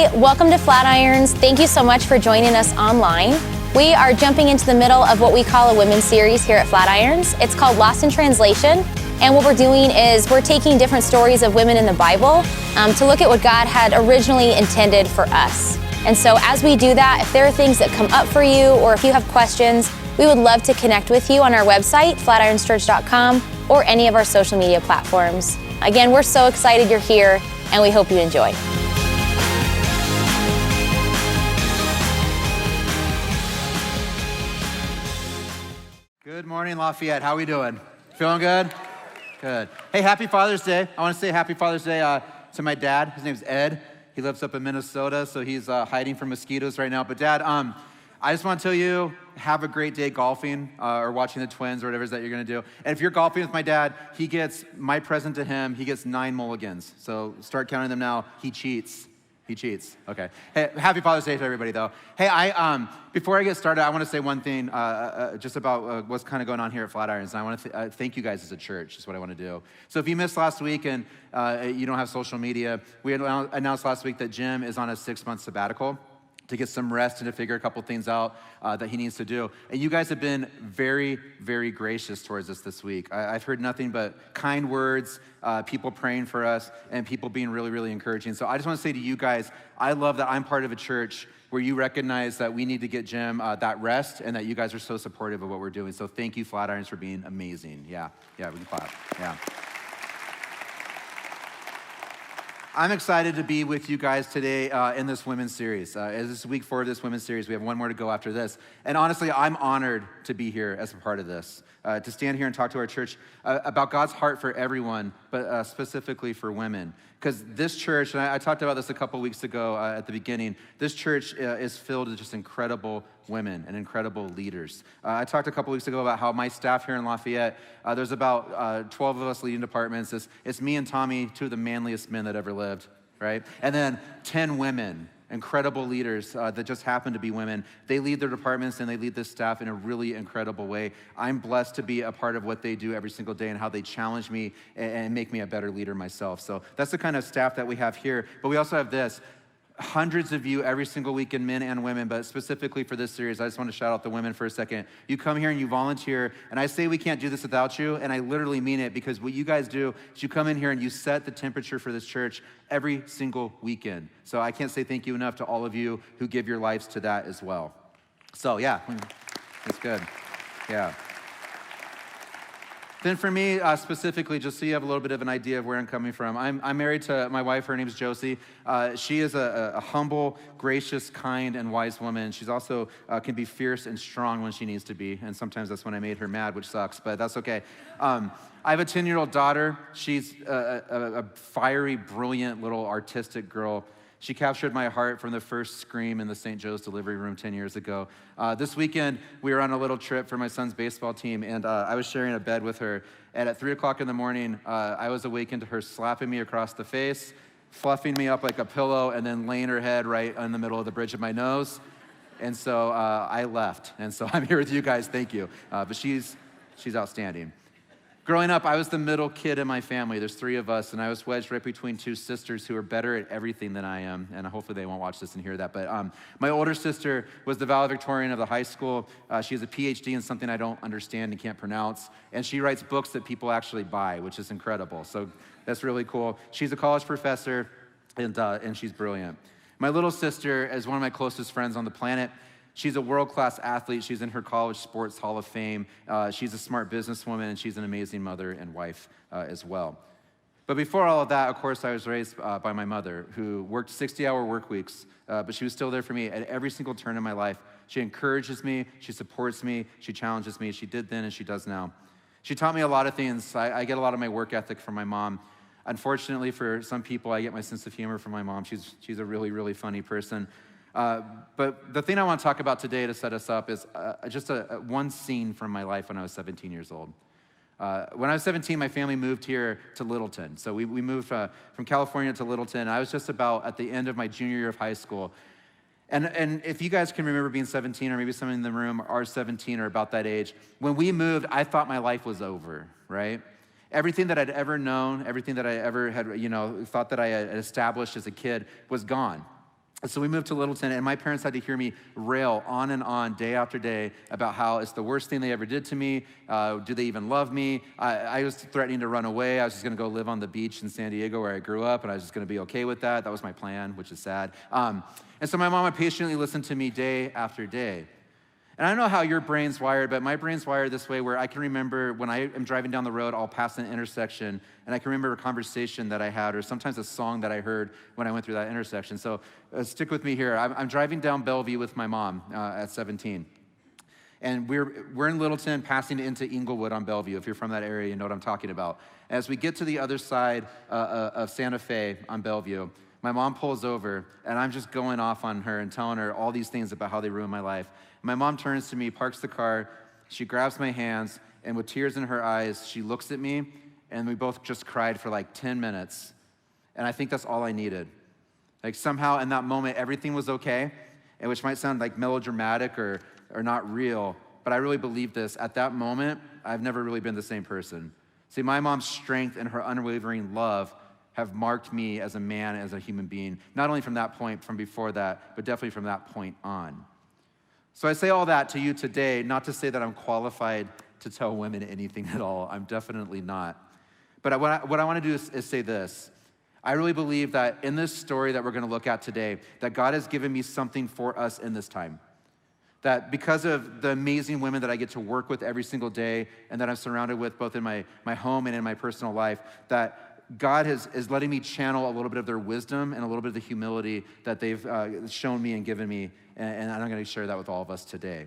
Hey, welcome to Flatirons. Thank you so much for joining us online. We are jumping into the middle of what we call a women's series here at Flatirons. It's called Lost in Translation. And what we're doing is we're taking different stories of women in the Bible to look at what God had originally intended for us. And so as we do that, if there are things that come up for you or if you have questions, we would love to connect with you on our website, flatironschurch.com, or any of our social media platforms. Again, we're so excited you're here, and we hope you enjoy. Good morning, Lafayette. How we doing? Feeling good? Good. Hey, happy Father's Day. I want to say happy Father's Day to my dad. His name's Ed. He lives up in Minnesota, so he's hiding from mosquitoes right now. But Dad, I just want to tell you, have a great day golfing or watching the Twins or whatever it is that you're going to do. And if you're golfing with my dad, he gets, my present to him, he gets 9 mulligans. So start counting them now. He cheats. He cheats. Okay. Hey, happy Father's Day to everybody, though. Hey, before I get started, I want to say one thing just about what's kind of going on here at Flatirons. And I want to thank you guys as a church, is what I want to do. So if you missed last week and you don't have social media, we announced last week that Jim is on a 6-month sabbatical to get some rest and to figure a couple things out that he needs to do. And you guys have been very, very gracious towards us this week. I've heard nothing but kind words, people praying for us, and people being really, really encouraging. So I just want to say to you guys, I love that I'm part of a church where you recognize that we need to get Jim that rest and that you guys are so supportive of what we're doing. So thank you, Flatirons, for being amazing. Yeah, we can clap, yeah. I'm excited to be with you guys today in this women's series. As this is week 4 of this women's series, we have one more to go after this. And honestly, I'm honored to be here as a part of this, to stand here and talk to our church about God's heart for everyone, but specifically for women. Because this church, and I talked about this a couple weeks ago at the beginning, this church is filled with just incredible women and incredible leaders. I talked a couple weeks ago about how my staff here in Lafayette, there's about 12 of us leading departments. It's me and Tommy, 2 of the manliest men that ever lived, right? And then 10 women, incredible leaders that just happen to be women. They lead their departments and they lead this staff in a really incredible way. I'm blessed to be a part of what they do every single day and how they challenge me and make me a better leader myself. So that's the kind of staff that we have here. But we also have this. Hundreds of you every single weekend, men and women, but specifically for this series, I just want to shout out the women for a second. You come here and you volunteer, and I say we can't do this without you, and I literally mean it, because what you guys do is you come in here and you set the temperature for this church every single weekend. So I can't say thank you enough to all of you who give your lives to that as well. So yeah, it's good, yeah. Then for me, specifically, just so you have a little bit of an idea of where I'm coming from, I'm married to my wife. Her name's Josie. She is a humble, gracious, kind, and wise woman. She's also can be fierce and strong when she needs to be, and sometimes that's when I made her mad, which sucks, but that's okay. I have a 10-year-old daughter. She's a fiery, brilliant little artistic girl. She captured my heart from the first scream in the St. Joe's delivery room 10 years ago. This weekend, we were on a little trip for my son's baseball team, and I was sharing a bed with her. And at 3 o'clock in the morning, I was awakened to her slapping me across the face, fluffing me up like a pillow, and then laying her head right in the middle of the bridge of my nose. And so I left. And so I'm here with you guys. Thank you. But she's outstanding. Growing up, I was the middle kid in my family. There's 3 of us, and I was wedged right between 2 sisters who are better at everything than I am, and hopefully they won't watch this and hear that. But my older sister was the valedictorian of the high school. She has a PhD in something I don't understand and can't pronounce, and she writes books that people actually buy, which is incredible. So that's really cool. She's a college professor, and she's brilliant. My little sister is one of my closest friends on the planet. She's a world-class athlete. She's in her college sports hall of fame. She's a smart businesswoman, and she's an amazing mother and wife as well. But before all of that, of course, I was raised by my mother, who worked 60-hour work weeks, but she was still there for me at every single turn in my life. She encourages me, she supports me, she challenges me. She did then and she does now. She taught me a lot of things. I get a lot of my work ethic from my mom. Unfortunately, for some people, I get my sense of humor from my mom. She's a really, really funny person. But the thing I want to talk about today to set us up is just one scene from my life when I was 17 years old. When I was 17, my family moved here to Littleton. So we moved from California to Littleton. I was just about at the end of my junior year of high school. And if you guys can remember being 17, or maybe some in the room are 17 or about that age, when we moved, I thought my life was over, right? Everything that I'd ever known, everything that I ever had, thought that I had established as a kid was gone. And so we moved to Littleton, and my parents had to hear me rail on and on, day after day, about how it's the worst thing they ever did to me. Do they even love me? I was threatening to run away. I was just gonna go live on the beach in San Diego where I grew up, and I was just gonna be okay with that. That was my plan, which is sad. And so my mom would patiently listen to me day after day. And I don't know how your brain's wired, but my brain's wired this way where I can remember when I am driving down the road, I'll pass an intersection, and I can remember a conversation that I had, or sometimes a song that I heard when I went through that intersection. So stick with me here. I'm driving down Bellevue with my mom at 17. And we're in Littleton, passing into Inglewood on Bellevue. If you're from that area, you know what I'm talking about. As we get to the other side of Santa Fe on Bellevue, my mom pulls over, and I'm just going off on her and telling her all these things about how they ruined my life. My mom turns to me, parks the car, she grabs my hands, and with tears in her eyes, she looks at me, and we both just cried for like 10 minutes. And I think that's all I needed. Like somehow in that moment, everything was okay, and which might sound like melodramatic or not real, but I really believe this. At that moment, I've never really been the same person. See, my mom's strength and her unwavering love have marked me as a man, as a human being, not only from that point, from before that, but definitely from that point on. So I say all that to you today, not to say that I'm qualified to tell women anything at all. I'm definitely not. But what I want to do is say this. I really believe that in this story that we're going to look at today, that God has given me something for us in this time. That because of the amazing women that I get to work with every single day and that I'm surrounded with both in my home and in my personal life, that God is letting me channel a little bit of their wisdom and a little bit of the humility that they've shown me and given me, and I'm going to share that with all of us today.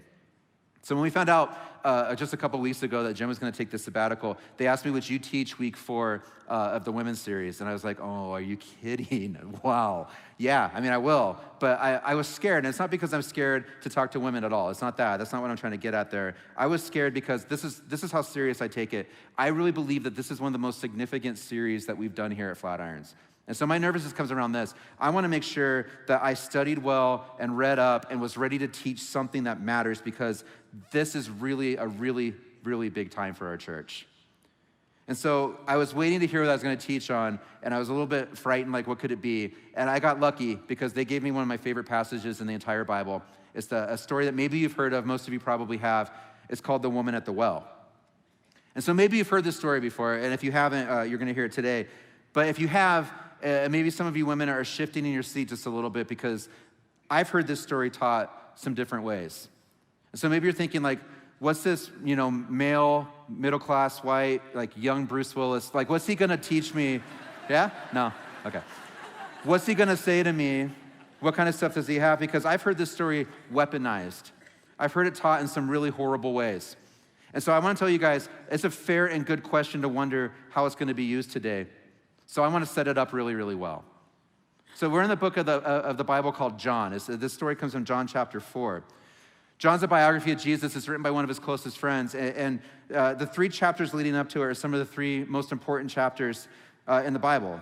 So when we found out just a couple weeks ago that Jim was going to take this sabbatical, they asked me, would you teach week 4 of the women's series? And I was like, oh, are you kidding? Wow. Yeah, I mean, I will. But I was scared, and it's not because I'm scared to talk to women at all. It's not that. That's not what I'm trying to get at there. I was scared because this is how serious I take it. I really believe that this is one of the most significant series that we've done here at Flatirons. And so my nervousness comes around this. I want to make sure that I studied well and read up and was ready to teach something that matters, because this is really a really, really big time for our church. And so I was waiting to hear what I was going to teach on, and I was a little bit frightened, like what could it be? And I got lucky because they gave me one of my favorite passages in the entire Bible. It's a story that maybe you've heard of, most of you probably have. It's called The Woman at the Well. And so maybe you've heard this story before, and if you haven't, you're going to hear it today. But if you have, maybe some of you women are shifting in your seat just a little bit, because I've heard this story taught some different ways. And so maybe you're thinking like, what's this, male, middle-class, white, like young Bruce Willis, like what's he gonna teach me? Yeah? No? Okay. What's he gonna say to me? What kind of stuff does he have? Because I've heard this story weaponized. I've heard it taught in some really horrible ways. And so I wanna tell you guys, it's a fair and good question to wonder how it's gonna be used today. So I want to set it up really, really well. So we're in the book of the Bible called John. This story comes from John chapter 4. John's a biography of Jesus. It's written by one of his closest friends. And the 3 chapters leading up to it are some of the 3 most important chapters in the Bible.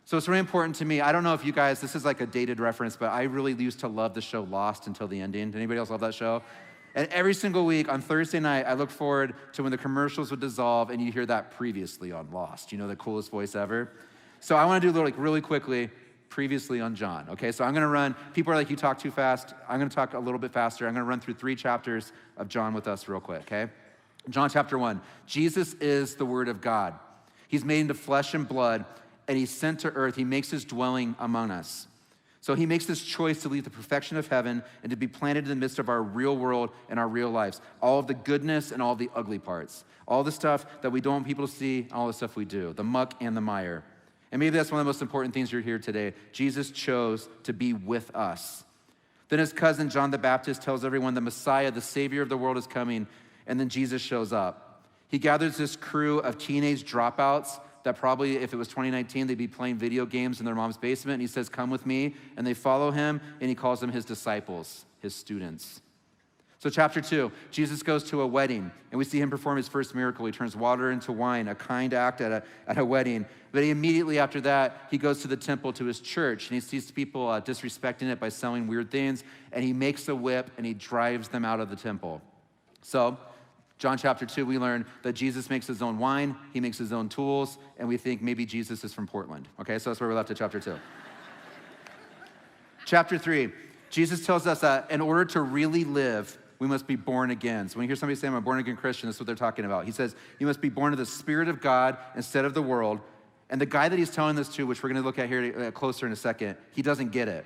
So it's really important to me. I don't know if you guys, this is like a dated reference, but I really used to love the show Lost until the ending. Did anybody else love that show? And every single week on Thursday night, I look forward to when the commercials would dissolve and you hear that previously on Lost. The coolest voice ever. So I want to do really quickly, previously on John, okay? So I'm going to run, people are like, you talk too fast. I'm going to talk a little bit faster. I'm going to run through 3 chapters of John with us real quick, okay? John chapter 1, Jesus is the Word of God. He's made into flesh and blood, and he's sent to earth. He makes his dwelling among us. So he makes this choice to leave the perfection of heaven and to be planted in the midst of our real world and our real lives. All of the goodness and all the ugly parts. All the stuff that we don't want people to see, all the stuff we do. The muck and the mire. And maybe that's one of the most important things you're here today. Jesus chose to be with us. Then his cousin John the Baptist tells everyone the Messiah, the Savior of the world, is coming, and then Jesus shows up. He gathers this crew of teenage dropouts that probably, if it was 2019, they'd be playing video games in their mom's basement, and he says, come with me, and they follow him, and he calls them his disciples, his students. So chapter 2, Jesus goes to a wedding, and we see him perform his first miracle. He turns water into wine, a kind act at a wedding. But immediately after that, he goes to the temple, to his church, and he sees people disrespecting it by selling weird things, and he makes a whip, and he drives them out of the temple. So John chapter 2, we learn that Jesus makes his own wine, he makes his own tools, and we think maybe Jesus is from Portland. Okay, so that's where we're left at chapter 2. Chapter 3, Jesus tells us that in order to really live, we must be born again. So when you hear somebody say, I'm a born again Christian, that's what they're talking about. He says, you must be born of the Spirit of God instead of the world. And the guy that he's telling this to, which we're going to look at here closer in a second, he doesn't get it.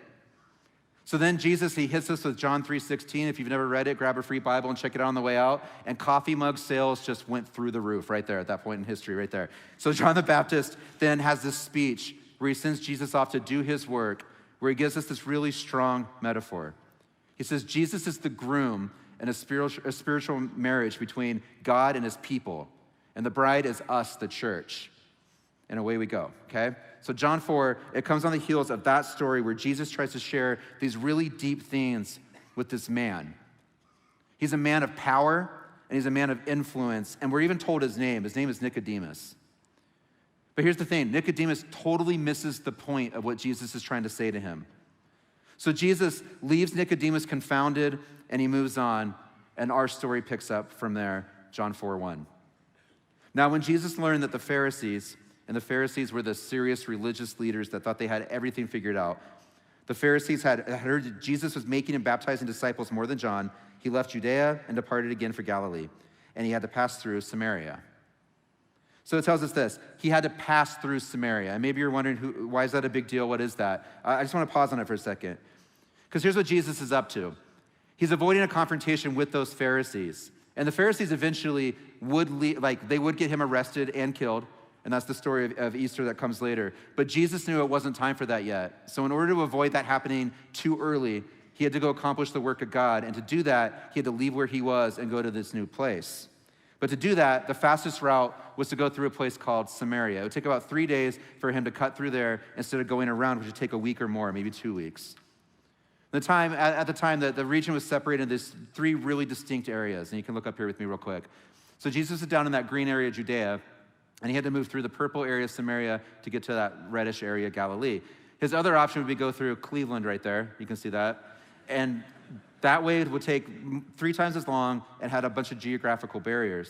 So then Jesus, he hits us with John 3:16. If you've never read it, grab a free Bible and check it out on the way out. And coffee mug sales just went through the roof right there at that point in history right there. So John the Baptist then has this speech where he sends Jesus off to do his work, where he gives us this really strong metaphor. He says, Jesus is the groom in a spiritual marriage between God and his people. And the bride is us, the church. And away we go, okay? So John 4, it comes on the heels of that story where Jesus tries to share these really deep things with this man. He's a man of power, and he's a man of influence, and we're even told his name. His name is Nicodemus. But here's the thing, Nicodemus totally misses the point of what Jesus is trying to say to him. So Jesus leaves Nicodemus confounded, and he moves on, and our story picks up from there, John 4:1. Now, when Jesus learned that the Pharisees were the serious religious leaders that thought they had everything figured out, the Pharisees had heard that Jesus was making and baptizing disciples more than John. He left Judea and departed again for Galilee, and he had to pass through Samaria. So it tells us this, he had to pass through Samaria. And maybe you're wondering, why is that a big deal? What is that? I just want to pause on it for a second. Because here's what Jesus is up to. He's avoiding a confrontation with those Pharisees. And the Pharisees eventually would get him arrested and killed. And that's the story of Easter that comes later. But Jesus knew it wasn't time for that yet. So in order to avoid that happening too early, he had to go accomplish the work of God. And to do that, he had to leave where he was and go to this new place. But to do that, the fastest route was to go through a place called Samaria. It would take about 3 days for him to cut through there instead of going around, which would take a week or more, maybe 2 weeks. At the time, the region was separated into these 3 really distinct areas. And you can look up here with me real quick. So Jesus was down in that green area of Judea, and he had to move through the purple area of Samaria to get to that reddish area, Galilee. His other option would be go through Cleveland right there. You can see that. And that way it would take 3 times as long and had a bunch of geographical barriers.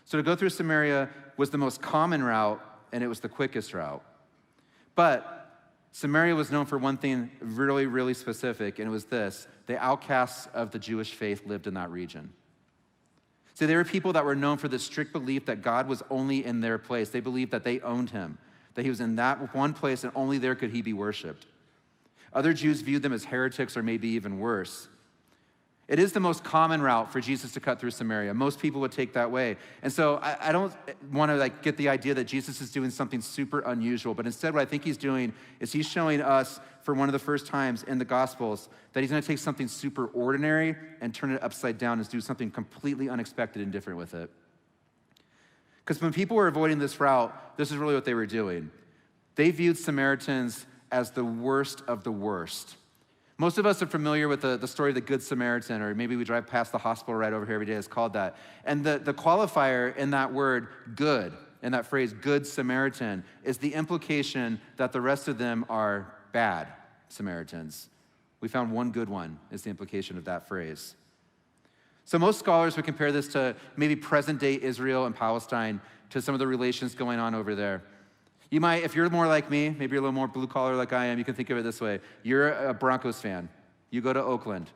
So to go through Samaria was the most common route, and it was the quickest route. But Samaria was known for one thing really, really specific, and it was this. The outcasts of the Jewish faith lived in that region. See, there were people that were known for this strict belief that God was only in their place. They believed that they owned him, that he was in that one place and only there could he be worshiped. Other Jews viewed them as heretics or maybe even worse. It is the most common route for Jesus to cut through Samaria. Most people would take that way. And so I don't want to get the idea that Jesus is doing something super unusual, but instead what I think he's doing is he's showing us for one of the first times in the Gospels that he's going to take something super ordinary and turn it upside down and do something completely unexpected and different with it. Because when people were avoiding this route, this is really what they were doing. They viewed Samaritans as the worst of the worst. Most of us are familiar with the story of the Good Samaritan, or maybe we drive past the hospital right over here every day. It's called that. And the qualifier in that word, good, in that phrase, Good Samaritan, is the implication that the rest of them are bad Samaritans. We found one good one is the implication of that phrase. So most scholars would compare this to maybe present-day Israel and Palestine, to some of the relations going on over there. You might, if you're more like me, maybe you're a little more blue-collar like I am, you can think of it this way. You're a Broncos fan. You go to Oakland.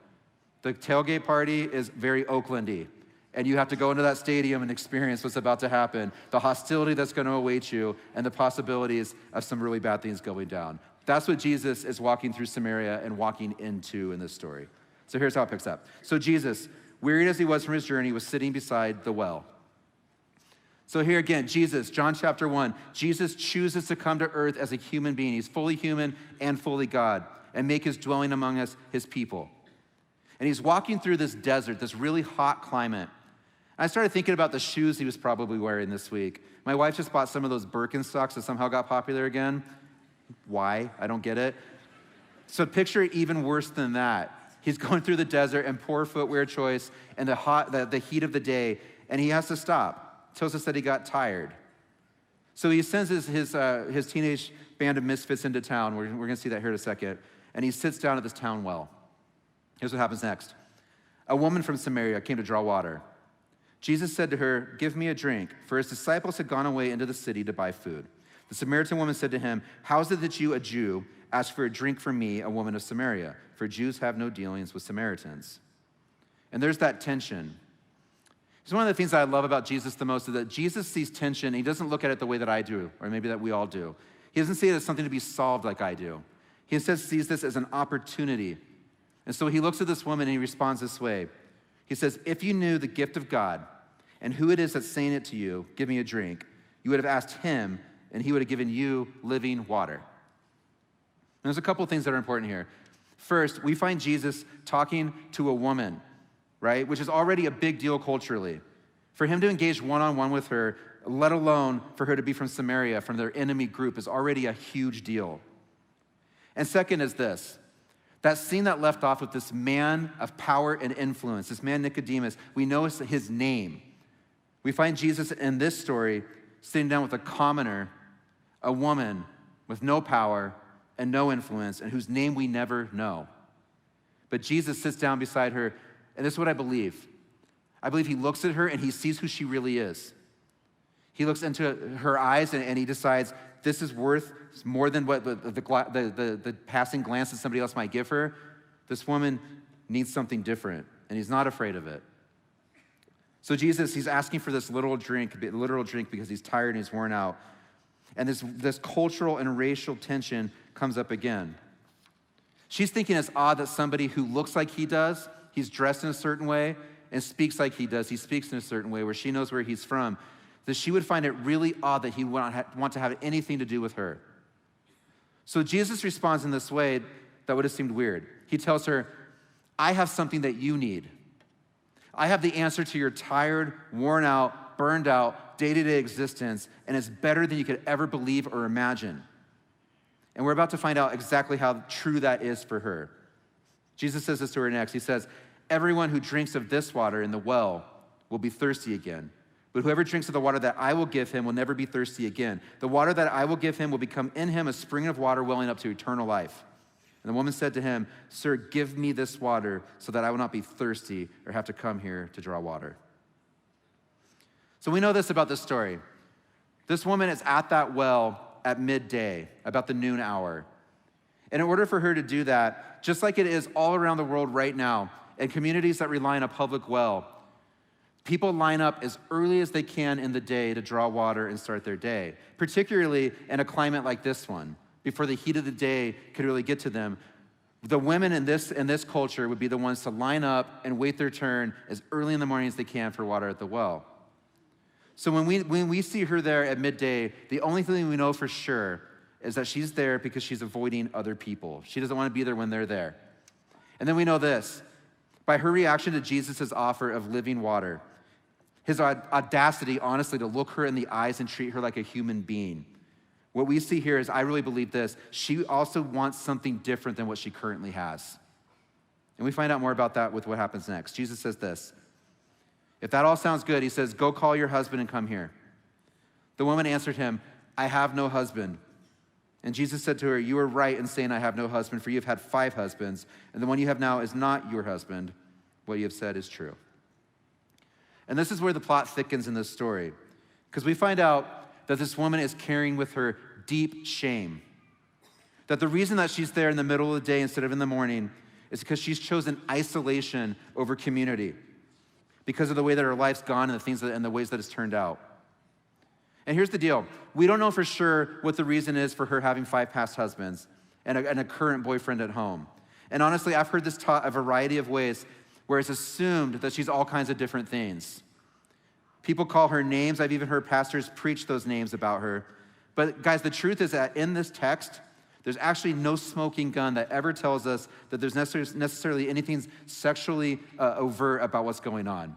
The tailgate party is very Oaklandy, and you have to go into that stadium and experience what's about to happen, the hostility that's going to await you, and the possibilities of some really bad things going down. That's what Jesus is walking through Samaria and walking into in this story. So here's how it picks up. So Jesus, wearied as he was from his journey, was sitting beside the well. So here again, Jesus, John chapter 1, Jesus chooses to come to earth as a human being. He's fully human and fully God, and make his dwelling among us his people. And he's walking through this desert, this really hot climate. And I started thinking about the shoes he was probably wearing this week. My wife just bought some of those Birkenstocks that somehow got popular again. Why? I don't get it. So picture it even worse than that. He's going through the desert and poor footwear choice and the heat of the day, and he has to stop. Tells us that he got tired. So he sends his teenage band of misfits into town. We're going to see that here in a second. And he sits down at this town well. Here's what happens next. A woman from Samaria came to draw water. Jesus said to her, "Give me a drink," for his disciples had gone away into the city to buy food. The Samaritan woman said to him, "How is it that you, a Jew, ask for a drink from me, a woman of Samaria, for Jews have no dealings with Samaritans. And there's that tension. It's one of the things that I love about Jesus the most is that Jesus sees tension, and he doesn't look at it the way that I do, or maybe that we all do. He doesn't see it as something to be solved like I do. He instead sees this as an opportunity. And so he looks at this woman and he responds this way. He says, if you knew the gift of God and who it is that's saying it to you, give me a drink, you would have asked him and he would have given you living water. And there's a couple things that are important here. First, we find Jesus talking to a woman, right? Which is already a big deal culturally. For him to engage one-on-one with her, let alone for her to be from Samaria, from their enemy group, is already a huge deal. And second is this, that scene that left off with this man of power and influence, this man Nicodemus, we know his name. We find Jesus in this story sitting down with a commoner, a woman with no power and no influence, and whose name we never know. But Jesus sits down beside her, and this is what I believe. I believe he looks at her and he sees who she really is. He looks into her eyes and he decides this is worth more than what the passing glance that somebody else might give her. This woman needs something different, and he's not afraid of it. So Jesus, he's asking for this literal drink because he's tired and he's worn out. And this cultural and racial tension comes up again. She's thinking it's odd that somebody who looks like he does, he's dressed in a certain way, and speaks like he does, he speaks in a certain way where she knows where he's from, that she would find it really odd that he would not want to have anything to do with her. So Jesus responds in this way that would have seemed weird. He tells her, I have something that you need. I have the answer to your tired, worn out, burned out, day-to-day existence, and it's better than you could ever believe or imagine. And we're about to find out exactly how true that is for her. Jesus says this to her next. He says, everyone who drinks of this water in the well will be thirsty again. But whoever drinks of the water that I will give him will never be thirsty again. The water that I will give him will become in him a spring of water welling up to eternal life. And the woman said to him, Sir, give me this water so that I will not be thirsty or have to come here to draw water. So we know this about this story. This woman is at that well at midday, about the noon hour. And in order for her to do that, just like it is all around the world right now, in communities that rely on a public well, people line up as early as they can in the day to draw water and start their day, particularly in a climate like this one, before the heat of the day could really get to them. The women in this culture would be the ones to line up and wait their turn as early in the morning as they can for water at the well. So when we see her there at midday, the only thing we know for sure is that she's there because she's avoiding other people. She doesn't want to be there when they're there. And then we know this, by her reaction to Jesus' offer of living water, his audacity, honestly, to look her in the eyes and treat her like a human being. What we see here is, I really believe this, she also wants something different than what she currently has. And we find out more about that with what happens next. Jesus says this, if that all sounds good, he says, go call your husband and come here. The woman answered him, I have no husband. And Jesus said to her, you are right in saying I have no husband, for you have had 5 husbands, and the one you have now is not your husband. What you have said is true. And this is where the plot thickens in this story, because we find out that this woman is carrying with her deep shame. That the reason that she's there in the middle of the day instead of in the morning is because she's chosen isolation over community, because of the way that her life's gone and the ways that it's turned out. And here's the deal. We don't know for sure what the reason is for her having 5 past husbands and a current boyfriend at home. And honestly, I've heard this taught a variety of ways where it's assumed that she's all kinds of different things. People call her names. I've even heard pastors preach those names about her. But guys, the truth is that in this text, there's actually no smoking gun that ever tells us that there's necessarily anything sexually overt about what's going on.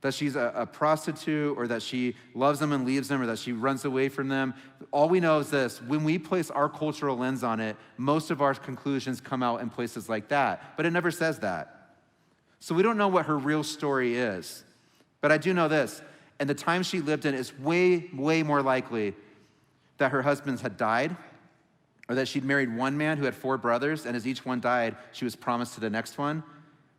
That she's a prostitute, or that she loves them and leaves them, or that she runs away from them. All we know is this: when we place our cultural lens on it, most of our conclusions come out in places like that, but it never says that. So we don't know what her real story is. But I do know this: in the time she lived in, it's way, way more likely that her husbands had died, or that she'd married one man who had 4 brothers, and as each one died, she was promised to the next one.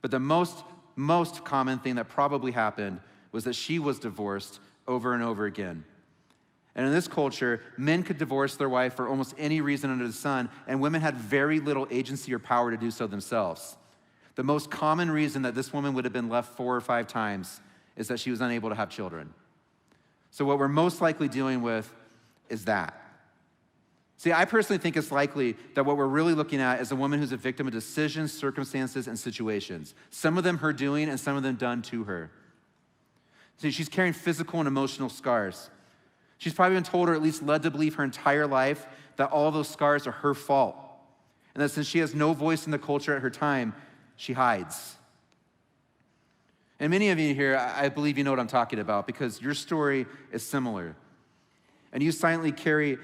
But the most common thing that probably happened was that she was divorced over and over again. And in this culture, men could divorce their wife for almost any reason under the sun, and women had very little agency or power to do so themselves. The most common reason that this woman would have been left 4 or 5 times is that she was unable to have children. So what we're most likely dealing with is that. See, I personally think it's likely that what we're really looking at is a woman who's a victim of decisions, circumstances, and situations. Some of them her doing and some of them done to her. See, she's carrying physical and emotional scars. She's probably been told or at least led to believe her entire life that all those scars are her fault. And that since she has no voice in the culture at her time, she hides. And many of you here, I believe you know what I'm talking about because your story is similar. And you silently carry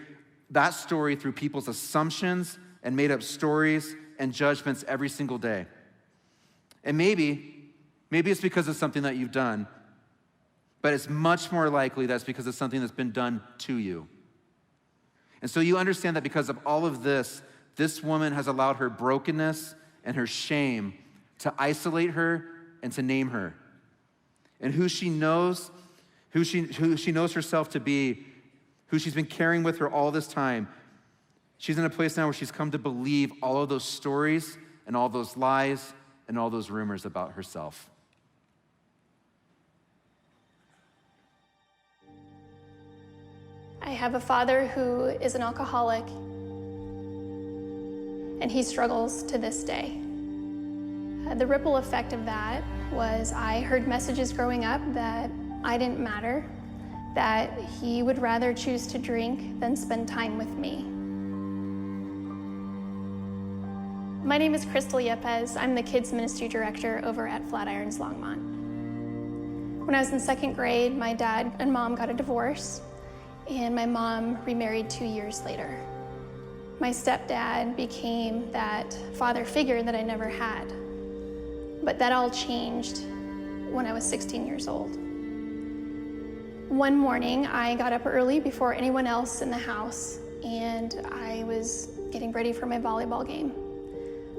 that story through people's assumptions and made up stories and judgments every single day. And maybe it's because of something that you've done, but it's much more likely that's because of something that's been done to you. And so you understand that because of all of this, this woman has allowed her brokenness and her shame to isolate her and to name her. And who she knows herself to be, who she's been carrying with her all this time, she's in a place now where she's come to believe all of those stories and all those lies and all those rumors about herself. I have a father who is an alcoholic, and he struggles to this day. The ripple effect of that was I heard messages growing up that I didn't matter, that he would rather choose to drink than spend time with me. My name is Crystal Yepes. I'm the Kids Ministry Director over at Flatirons Longmont. When I was in 2nd grade, my dad and mom got a divorce, and my mom remarried 2 years later. My stepdad became that father figure that I never had. But that all changed when I was 16 years old. One morning, I got up early before anyone else in the house, and I was getting ready for my volleyball game.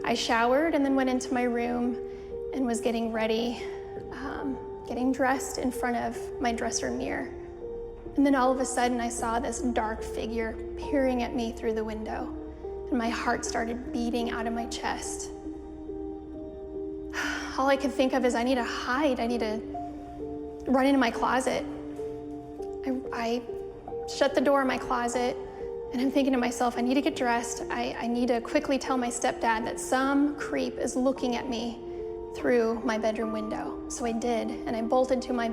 I showered and then went into my room and was getting ready, getting dressed in front of my dresser mirror. And then all of a sudden, I saw this dark figure peering at me through the window, and my heart started beating out of my chest. All I could think of is I need to hide. I need to run into my closet. I shut the door of my closet, and I'm thinking to myself, I need to get dressed. I need to quickly tell my stepdad that some creep is looking at me through my bedroom window. So I did, and I bolted to my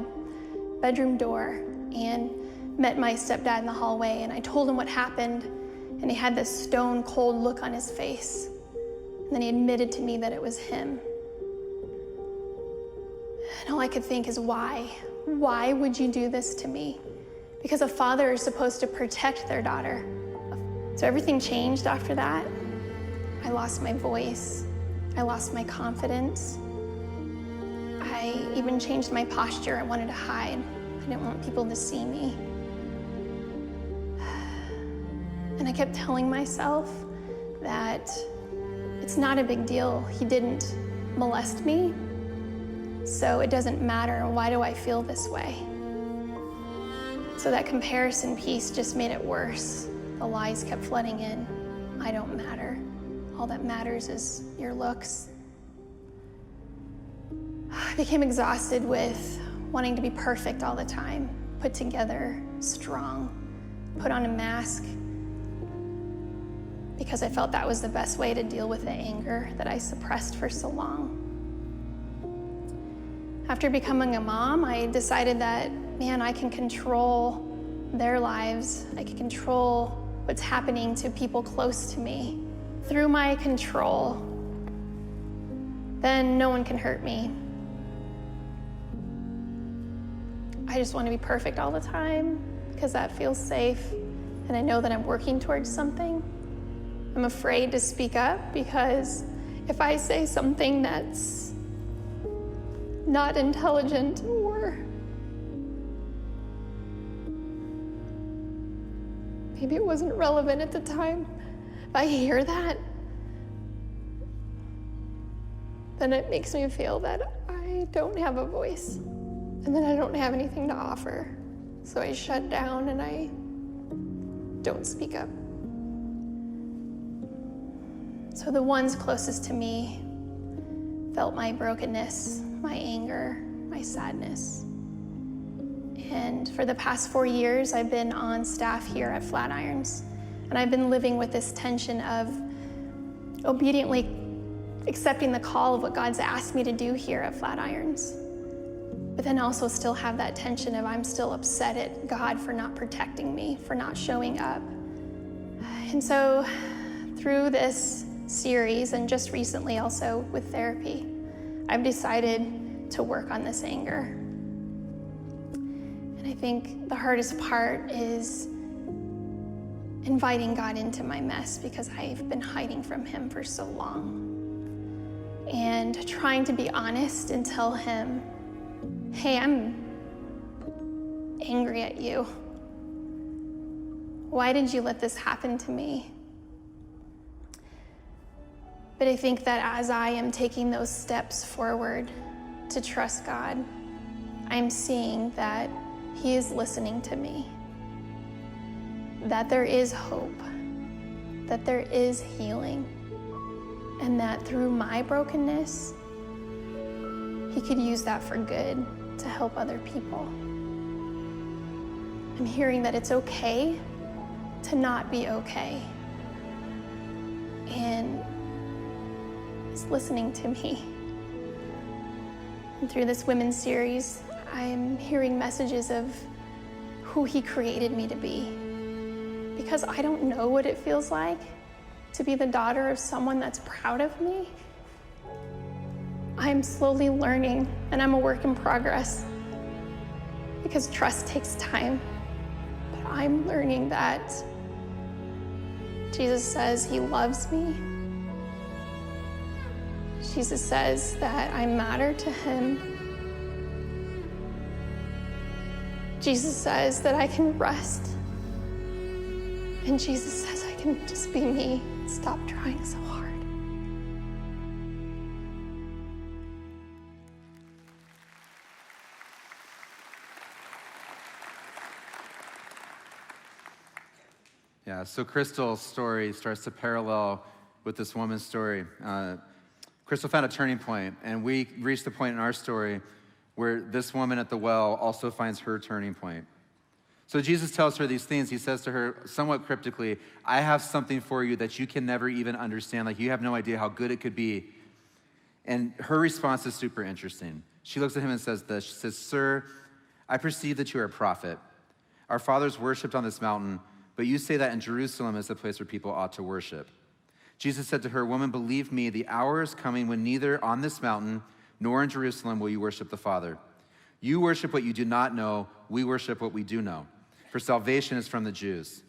bedroom door and met my stepdad in the hallway, and I told him what happened, and he had this stone cold look on his face. And then he admitted to me that it was him. And all I could think is, why? Why would you do this to me? Because a father is supposed to protect their daughter. So everything changed after that. I lost my voice. I lost my confidence. I even changed my posture. I wanted to hide. I didn't want people to see me. And I kept telling myself that it's not a big deal. He didn't molest me. So it doesn't matter. Why do I feel this way? So that comparison piece just made it worse. The lies kept flooding in. I don't matter. All that matters is your looks. I became exhausted with wanting to be perfect all the time, put together, strong, put on a mask, because I felt that was the best way to deal with the anger that I suppressed for so long. After becoming a mom, I decided that, man, I can control their lives. I can control what's happening to people close to me. Through my control, then no one can hurt me. I just want to be perfect all the time because that feels safe, and I know that I'm working towards something. I'm afraid to speak up because if I say something that's not intelligent or maybe it wasn't relevant at the time, if I hear that, then it makes me feel that I don't have a voice and that I don't have anything to offer. So I shut down and I don't speak up. So the ones closest to me felt my brokenness, my anger, my sadness. And for the past 4 years, I've been on staff here at Flatirons, and I've been living with this tension of obediently accepting the call of what God's asked me to do here at Flatirons, but then also still have that tension of I'm still upset at God for not protecting me, for not showing up. And so through this series, and just recently also with therapy, I've decided to work on this anger. And I think the hardest part is inviting God into my mess, because I've been hiding from him for so long. And trying to be honest and tell him, hey, I'm angry at you. Why did you let this happen to me? But I think that as I am taking those steps forward to trust God, I'm seeing that he is listening to me, that there is hope, that there is healing, and that through my brokenness, he could use that for good to help other people. I'm hearing that it's okay to not be okay. And he's listening to me. And through this women's series, I'm hearing messages of who he created me to be. Because I don't know what it feels like to be the daughter of someone that's proud of me. I'm slowly learning, and I'm a work in progress, because trust takes time. But I'm learning that Jesus says he loves me. Jesus says that I matter to him. Jesus says that I can rest. And Jesus says I can just be me. Stop trying so hard. Yeah, so Crystal's story starts to parallel with this woman's story. Crystal found a turning point, and we reached the point in our story where this woman at the well also finds her turning point. So Jesus tells her these things. He says to her somewhat cryptically, I have something for you that you can never even understand. Like, you have no idea how good it could be. And her response is super interesting. She looks at him and says this. She says, Sir, I perceive that you are a prophet. Our fathers worshiped on this mountain, but you say that in Jerusalem is the place where people ought to worship. Jesus said to her, Woman, believe me, the hour is coming when neither on this mountain nor in Jerusalem will you worship the Father. You worship what you do not know. We worship what we do know. For salvation is from the Jews.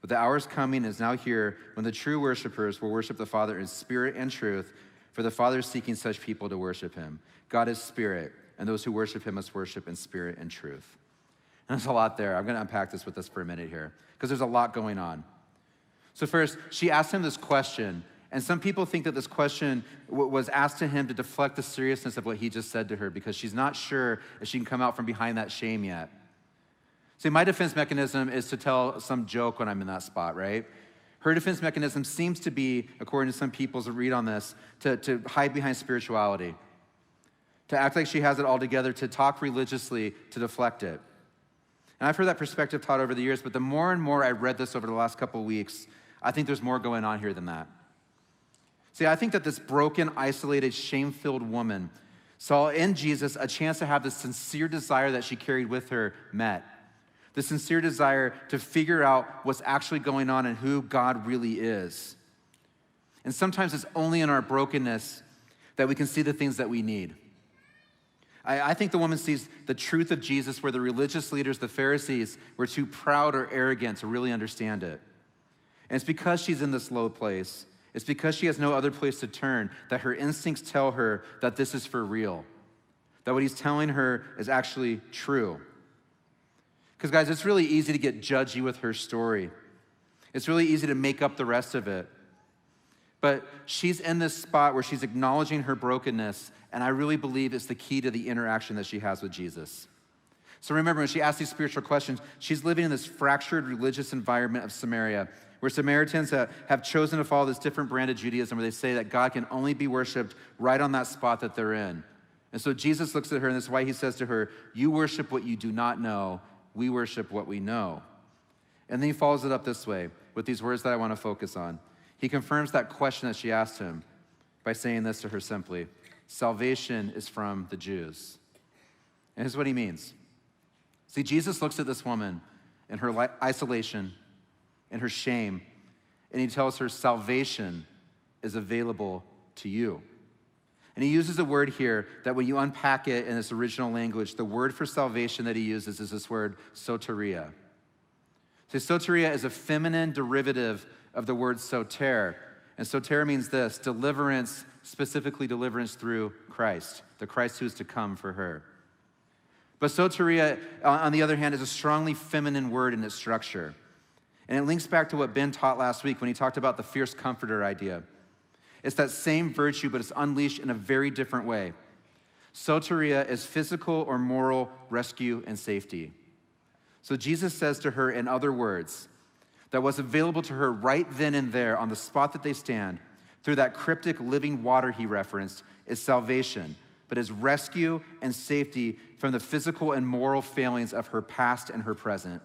But the hour is coming, is now here, when the true worshipers will worship the Father in spirit and truth, for the Father is seeking such people to worship him. God is spirit, and those who worship him must worship in spirit and truth. And there's a lot there. I'm going to unpack this with us for a minute here, because there's a lot going on. So first, she asked him this question, and some people think that this question was asked to him to deflect the seriousness of what he just said to her, because she's not sure if she can come out from behind that shame yet. See, my defense mechanism is to tell some joke when I'm in that spot, right? Her defense mechanism seems to be, according to some people's read on this, to hide behind spirituality, to act like she has it all together, to talk religiously, to deflect it. And I've heard that perspective taught over the years, but the more and more I read this over the last couple of weeks, I think there's more going on here than that. See, I think that this broken, isolated, shame-filled woman saw in Jesus a chance to have this sincere desire that she carried with her met. The sincere desire to figure out what's actually going on and who God really is. And sometimes it's only in our brokenness that we can see the things that we need. I think the woman sees the truth of Jesus where the religious leaders, the Pharisees, were too proud or arrogant to really understand it. And it's because she's in this low place, it's because she has no other place to turn, that her instincts tell her that this is for real, that what he's telling her is actually true. Because guys, it's really easy to get judgy with her story. It's really easy to make up the rest of it. But she's in this spot where she's acknowledging her brokenness, and I really believe it's the key to the interaction that she has with Jesus. So remember, when she asks these spiritual questions, she's living in this fractured religious environment of Samaria, where Samaritans have chosen to follow this different brand of Judaism, where they say that God can only be worshiped right on that spot that they're in. And so Jesus looks at her, and this is why he says to her, you worship what you do not know, we worship what we know. And then he follows it up this way, with these words that I want to focus on. He confirms that question that she asked him by saying this to her simply, salvation is from the Jews. And here's what he means. See, Jesus looks at this woman in her isolation, in her shame, and he tells her salvation is available to you. And he uses a word here that when you unpack it in its original language, the word for salvation that he uses is this word soteria. So soteria is a feminine derivative of the word soter. And soter means this, deliverance, specifically deliverance through Christ, the Christ who is to come for her. But soteria, on the other hand, is a strongly feminine word in its structure. And it links back to what Ben taught last week when he talked about the fierce comforter idea. It's that same virtue, but it's unleashed in a very different way. Soteria is physical or moral rescue and safety. So Jesus says to her, in other words, that what's available to her right then and there on the spot that they stand, through that cryptic living water he referenced, is salvation, but is rescue and safety from the physical and moral failings of her past and her present.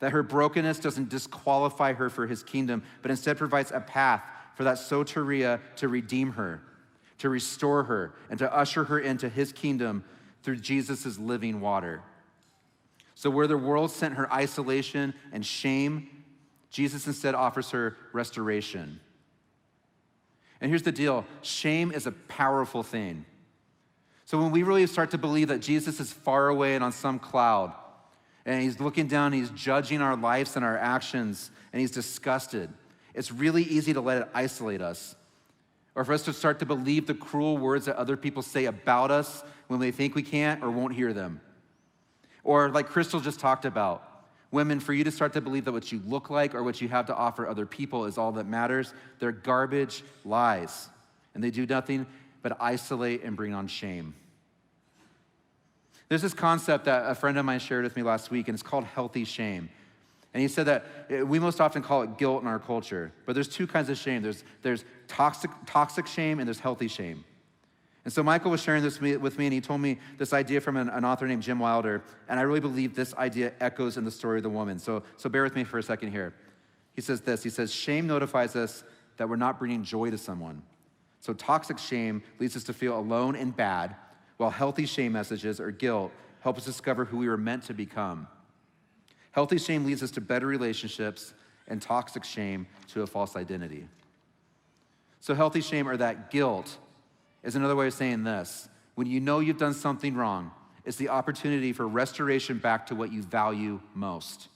That her brokenness doesn't disqualify her for his kingdom, but instead provides a path for that soteria to redeem her, to restore her, and to usher her into his kingdom through Jesus' living water. So where the world sent her isolation and shame, Jesus instead offers her restoration. And here's the deal, shame is a powerful thing. So when we really start to believe that Jesus is far away and on some cloud, and he's looking down, he's judging our lives and our actions, and he's disgusted, it's really easy to let it isolate us. Or for us to start to believe the cruel words that other people say about us when they think we can't or won't hear them. Or like Crystal just talked about, women, for you to start to believe that what you look like or what you have to offer other people is all that matters, they're garbage lies. And they do nothing but isolate and bring on shame. There's this concept that a friend of mine shared with me last week, and it's called healthy shame. And he said that we most often call it guilt in our culture, but there's two kinds of shame. There's toxic shame and there's healthy shame. And so Michael was sharing this with me, and he told me this idea from an author named Jim Wilder, and I really believe this idea echoes in the story of the woman. So bear with me for a second here. He says this, he says, shame notifies us that we're not bringing joy to someone. So toxic shame leads us to feel alone and bad, while healthy shame messages or guilt help us discover who we were meant to become. Healthy shame leads us to better relationships, and toxic shame to a false identity. So healthy shame, or that guilt, is another way of saying this. When you know you've done something wrong, it's the opportunity for restoration back to what you value most.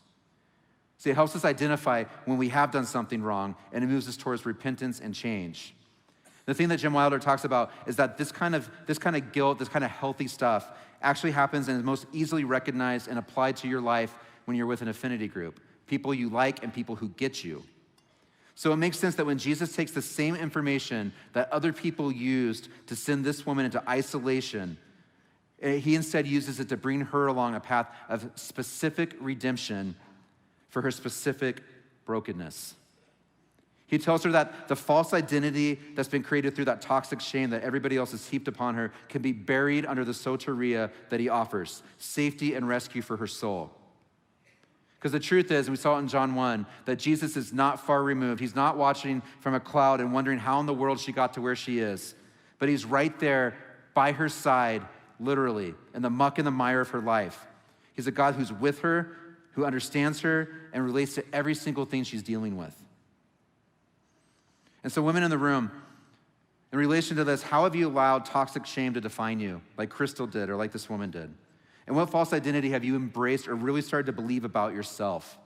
See, it helps us identify when we have done something wrong, and it moves us towards repentance and change. The thing that Jim Wilder talks about is that this kind of guilt, this kind of healthy stuff actually happens and is most easily recognized and applied to your life when you're with an affinity group, people you like and people who get you. So it makes sense that when Jesus takes the same information that other people used to send this woman into isolation, he instead uses it to bring her along a path of specific redemption for her specific brokenness. He tells her that the false identity that's been created through that toxic shame that everybody else has heaped upon her can be buried under the soteria that he offers, safety and rescue for her soul. Because the truth is, and we saw it in John 1, that Jesus is not far removed. He's not watching from a cloud and wondering how in the world she got to where she is. But he's right there by her side, literally, in the muck and the mire of her life. He's a God who's with her, who understands her, and relates to every single thing she's dealing with. And so women in the room, in relation to this, how have you allowed toxic shame to define you, like Crystal did or like this woman did? And what false identity have you embraced or really started to believe about yourself?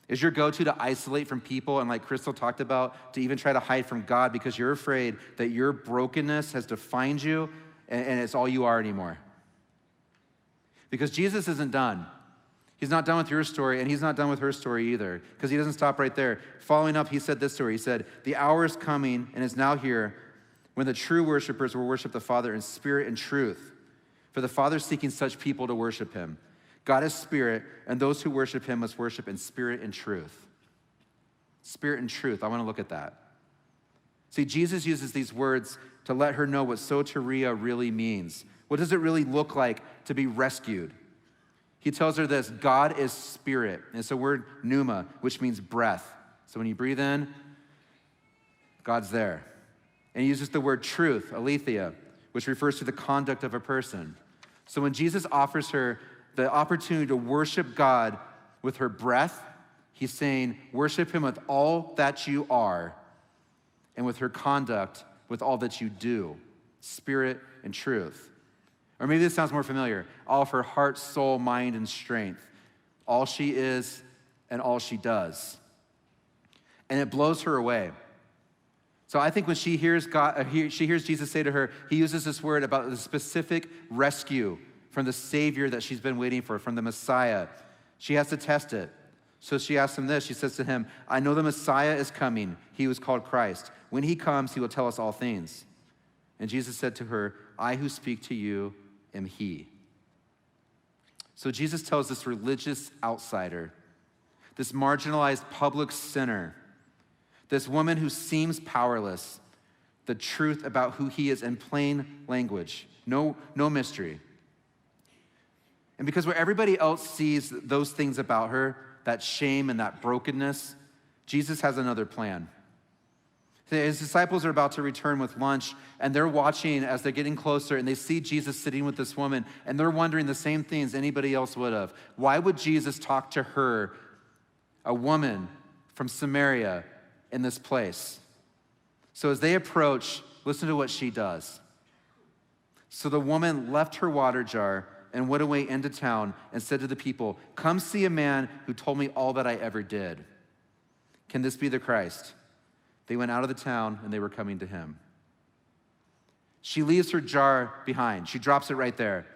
Is your go-to to isolate from people and, like Crystal talked about, to even try to hide from God because you're afraid that your brokenness has defined you and it's all you are anymore? Because Jesus isn't done. He's not done with your story, and he's not done with her story either, because he doesn't stop right there. Following up, he said this story. He said, the hour is coming and is now here when the true worshipers will worship the Father in spirit and truth. For the Father is seeking such people to worship him. God is spirit, and those who worship him must worship in spirit and truth. Spirit and truth, I want to look at that. See, Jesus uses these words to let her know what soteria really means. What does it really look like to be rescued? He tells her this: God is spirit. And it's a word pneuma, which means breath. So when you breathe in, God's there. And he uses the word truth, aletheia, which refers to the conduct of a person. So when Jesus offers her the opportunity to worship God with her breath, he's saying, worship him with all that you are, and with her conduct, with all that you do, spirit and truth. Or maybe this sounds more familiar. All of her heart, soul, mind, and strength. All she is and all she does. And it blows her away. So I think when she hears Jesus say to her, he uses this word about the specific rescue from the Savior that she's been waiting for, from the Messiah. She has to test it. So she asks him this. She says to him, I know the Messiah is coming. He was called Christ. When he comes, he will tell us all things. And Jesus said to her, I who speak to you am he. So Jesus tells this religious outsider, this marginalized public sinner, this woman who seems powerless, the truth about who he is in plain language. No mystery. And because where everybody else sees those things about her, that shame and that brokenness, Jesus has another plan. His disciples are about to return with lunch, and they're watching as they're getting closer, and they see Jesus sitting with this woman, and they're wondering the same things anybody else would have. Why would Jesus talk to her, a woman from Samaria, in this place? So as they approach, listen to what she does. So the woman left her water jar and went away into town and said to the people, come see a man who told me all that I ever did. Can this be the Christ? They went out of the town and they were coming to him. She leaves her jar behind. She drops it right there.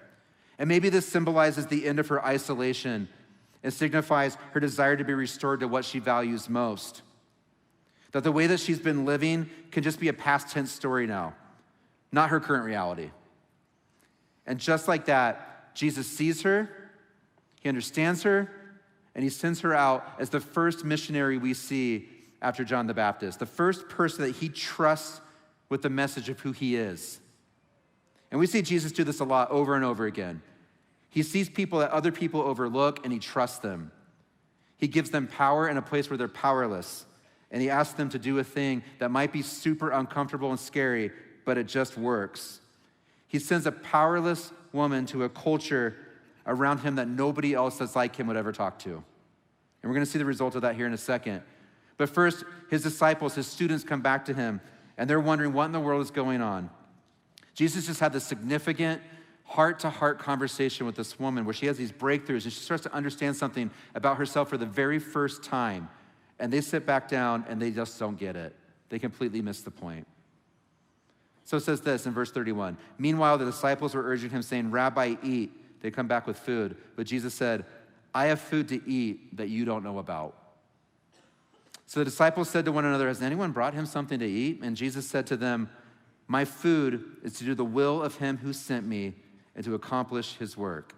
And maybe this symbolizes the end of her isolation. It signifies her desire to be restored to what she values most. That the way that she's been living can just be a past tense story now, not her current reality. And just like that, Jesus sees her, he understands her, and he sends her out as the first missionary we see after John the Baptist, the first person that he trusts with the message of who he is. And we see Jesus do this a lot over and over again. He sees people that other people overlook, and he trusts them. He gives them power in a place where they're powerless, and he asks them to do a thing that might be super uncomfortable and scary, but it just works. He sends a powerless woman to a culture around him that nobody else that's like him would ever talk to. And we're going to see the result of that here in a second. But first, his disciples, his students come back to him, and they're wondering what in the world is going on. Jesus just had this significant heart-to-heart conversation with this woman where she has these breakthroughs, and she starts to understand something about herself for the very first time. And they sit back down, and they just don't get it. They completely miss the point. So it says this in verse 31. Meanwhile, the disciples were urging him, saying, Rabbi, eat. They come back with food. But Jesus said, I have food to eat that you don't know about. So the disciples said to one another, has anyone brought him something to eat? And Jesus said to them, my food is to do the will of him who sent me and to accomplish his work.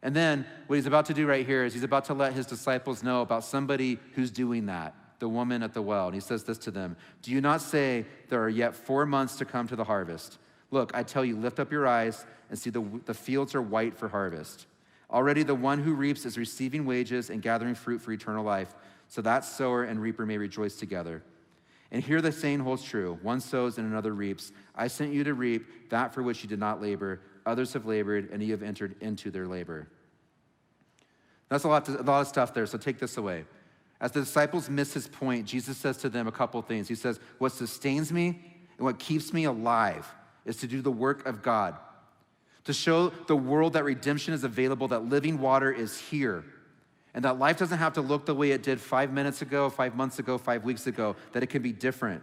And then what he's about to do right here is he's about to let his disciples know about somebody who's doing that, the woman at the well. And he says this to them, do you not say there are yet 4 months to come to the harvest? Look, I tell you, lift up your eyes and see the fields are white for harvest. Already the one who reaps is receiving wages and gathering fruit for eternal life, so that sower and reaper may rejoice together. And here the saying holds true, one sows and another reaps. I sent you to reap that for which you did not labor. Others have labored, and you have entered into their labor. That's a lot of stuff there, so take this away. As the disciples miss his point, Jesus says to them a couple things. He says, what sustains me and what keeps me alive is to do the work of God, to show the world that redemption is available, that living water is here, and that life doesn't have to look the way it did 5 minutes ago, 5 months ago, 5 weeks ago, that it can be different.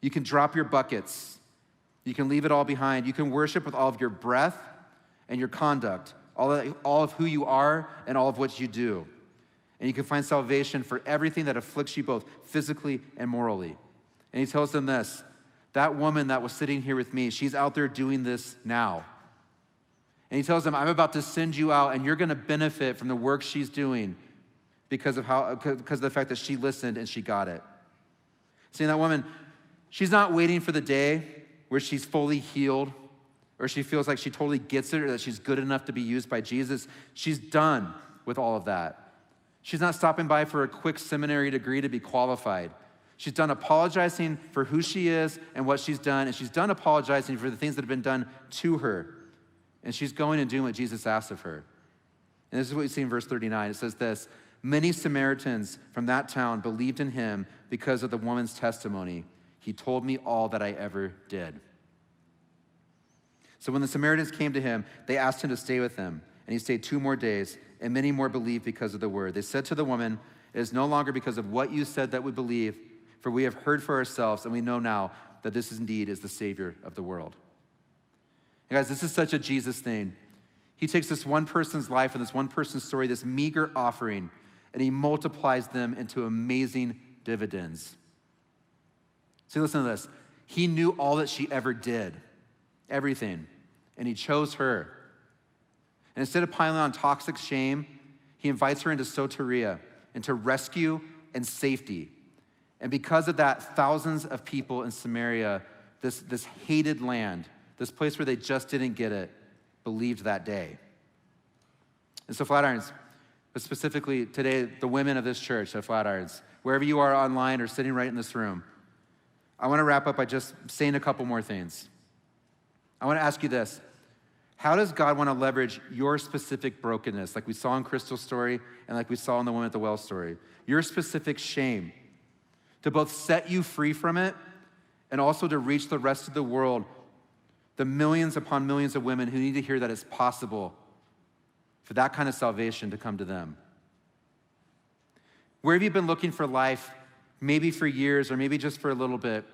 You can drop your buckets. You can leave it all behind. You can worship with all of your breath and your conduct, all of who you are and all of what you do. And you can find salvation for everything that afflicts you both physically and morally. And he tells them this, that woman that was sitting here with me, she's out there doing this now. And he tells them, I'm about to send you out, and you're going to benefit from the work she's doing because of the fact that she listened and she got it. See, that woman, she's not waiting for the day where she's fully healed or she feels like she totally gets it or that she's good enough to be used by Jesus. She's done with all of that. She's not stopping by for a quick seminary degree to be qualified. She's done apologizing for who she is and what she's done, and she's done apologizing for the things that have been done to her. And she's going and doing what Jesus asked of her. And this is what we see in verse 39. It says this, many Samaritans from that town believed in him because of the woman's testimony. He told me all that I ever did. So when the Samaritans came to him, they asked him to stay with them. And he stayed 2 more days, and many more believed because of the word. They said to the woman, it is no longer because of what you said that we believe, for we have heard for ourselves, and we know now that this indeed is the Savior of the world. And guys, this is such a Jesus thing. He takes this one person's life and this one person's story, this meager offering, and he multiplies them into amazing dividends. See, listen to this. He knew all that she ever did, everything, and he chose her. And instead of piling on toxic shame, he invites her into soteria, into rescue and safety. And because of that, thousands of people in Samaria, this hated land, this place where they just didn't get it, believed that day. And so Flatirons, but specifically today, the women of this church at Flatirons, wherever you are online or sitting right in this room, I want to wrap up by just saying a couple more things. I want to ask you this. How does God want to leverage your specific brokenness, like we saw in Crystal's story and like we saw in the woman at the well story, your specific shame, to both set you free from it and also to reach the rest of the world, the millions upon millions of women who need to hear that it's possible for that kind of salvation to come to them? Where have you been looking for life, maybe for years or maybe just for a little bit,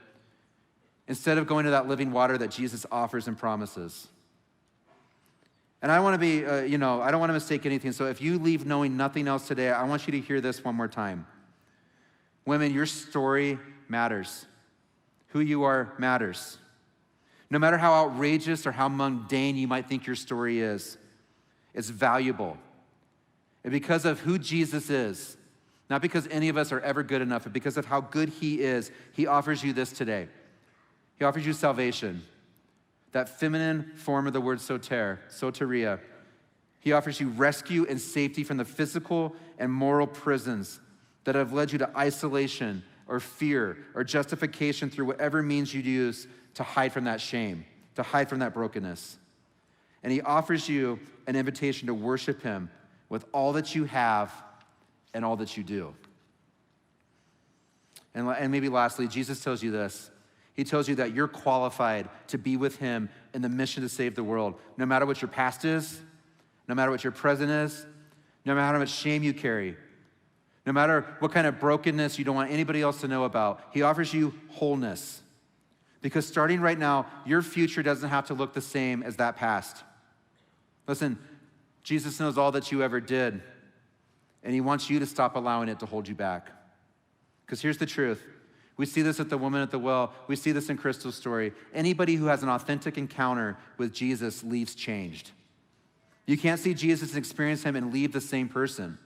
instead of going to that living water that Jesus offers and promises? And I want to be, I don't want to mistake anything. So if you leave knowing nothing else today, I want you to hear this one more time. Women, your story matters. Who you are matters. No matter how outrageous or how mundane you might think your story is, it's valuable. And because of who Jesus is, not because any of us are ever good enough, but because of how good he is, he offers you this today. He offers you salvation. That feminine form of the word soteria. He offers you rescue and safety from the physical and moral prisons that have led you to isolation or fear or justification through whatever means you use to hide from that shame, to hide from that brokenness. And he offers you an invitation to worship him with all that you have and all that you do. And maybe lastly, Jesus tells you this. He tells you that you're qualified to be with him in the mission to save the world, no matter what your past is, no matter what your present is, no matter how much shame you carry, no matter what kind of brokenness you don't want anybody else to know about. He offers you wholeness. Because starting right now, your future doesn't have to look the same as that past. Listen, Jesus knows all that you ever did, and he wants you to stop allowing it to hold you back. Because here's the truth. We see this at the woman at the well. We see this in Crystal's story. Anybody who has an authentic encounter with Jesus leaves changed. You can't see Jesus and experience him and leave the same person.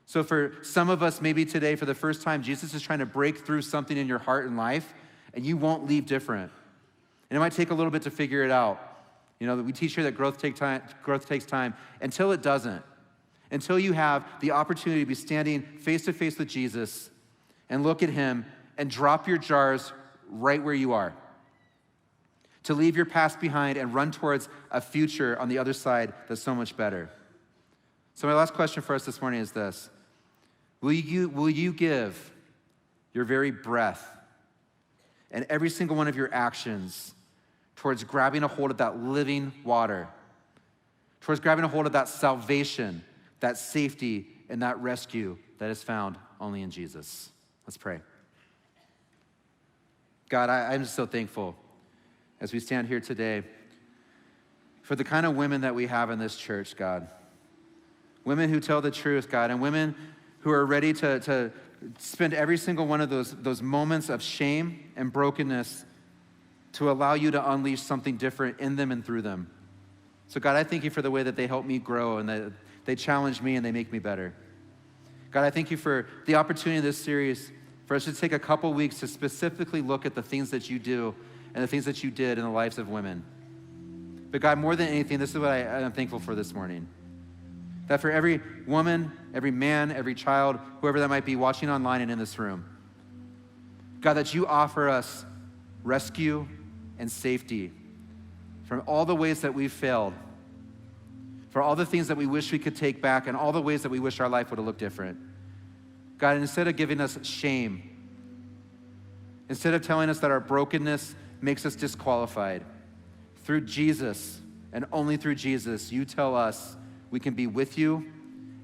So for some of us, maybe today, for the first time, Jesus is trying to break through something in your heart and life, and you won't leave different. And it might take a little bit to figure it out. You know, we teach here that growth takes time until it doesn't. Until you have the opportunity to be standing face to face with Jesus and look at him and drop your jars right where you are. To leave your past behind and run towards a future on the other side that's so much better. So my last question for us this morning is this. Will you give your very breath and every single one of your actions towards grabbing a hold of that living water, towards grabbing a hold of that salvation, that safety, and that rescue that is found only in Jesus? Let's pray. God, I'm just so thankful as we stand here today for the kind of women that we have in this church, God. Women who tell the truth, God, and women who are ready to spend every single one of those moments of shame and brokenness to allow you to unleash something different in them and through them. So God, I thank you for the way that they help me grow and that they challenge me and they make me better. God, I thank you for the opportunity in this series for us to take a couple weeks to specifically look at the things that you do and the things that you did in the lives of women. But God, more than anything, this is what I'm thankful for this morning. That for every woman, every man, every child, whoever that might be watching online and in this room, God, that you offer us rescue and safety from all the ways that we've failed, for all the things that we wish we could take back and all the ways that we wish our life would have looked different. God, instead of giving us shame, instead of telling us that our brokenness makes us disqualified, through Jesus and only through Jesus, you tell us we can be with you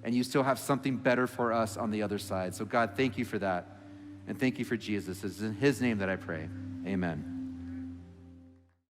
and you still have something better for us on the other side. So God, thank you for that. And thank you for Jesus. It's in his name that I pray. Amen.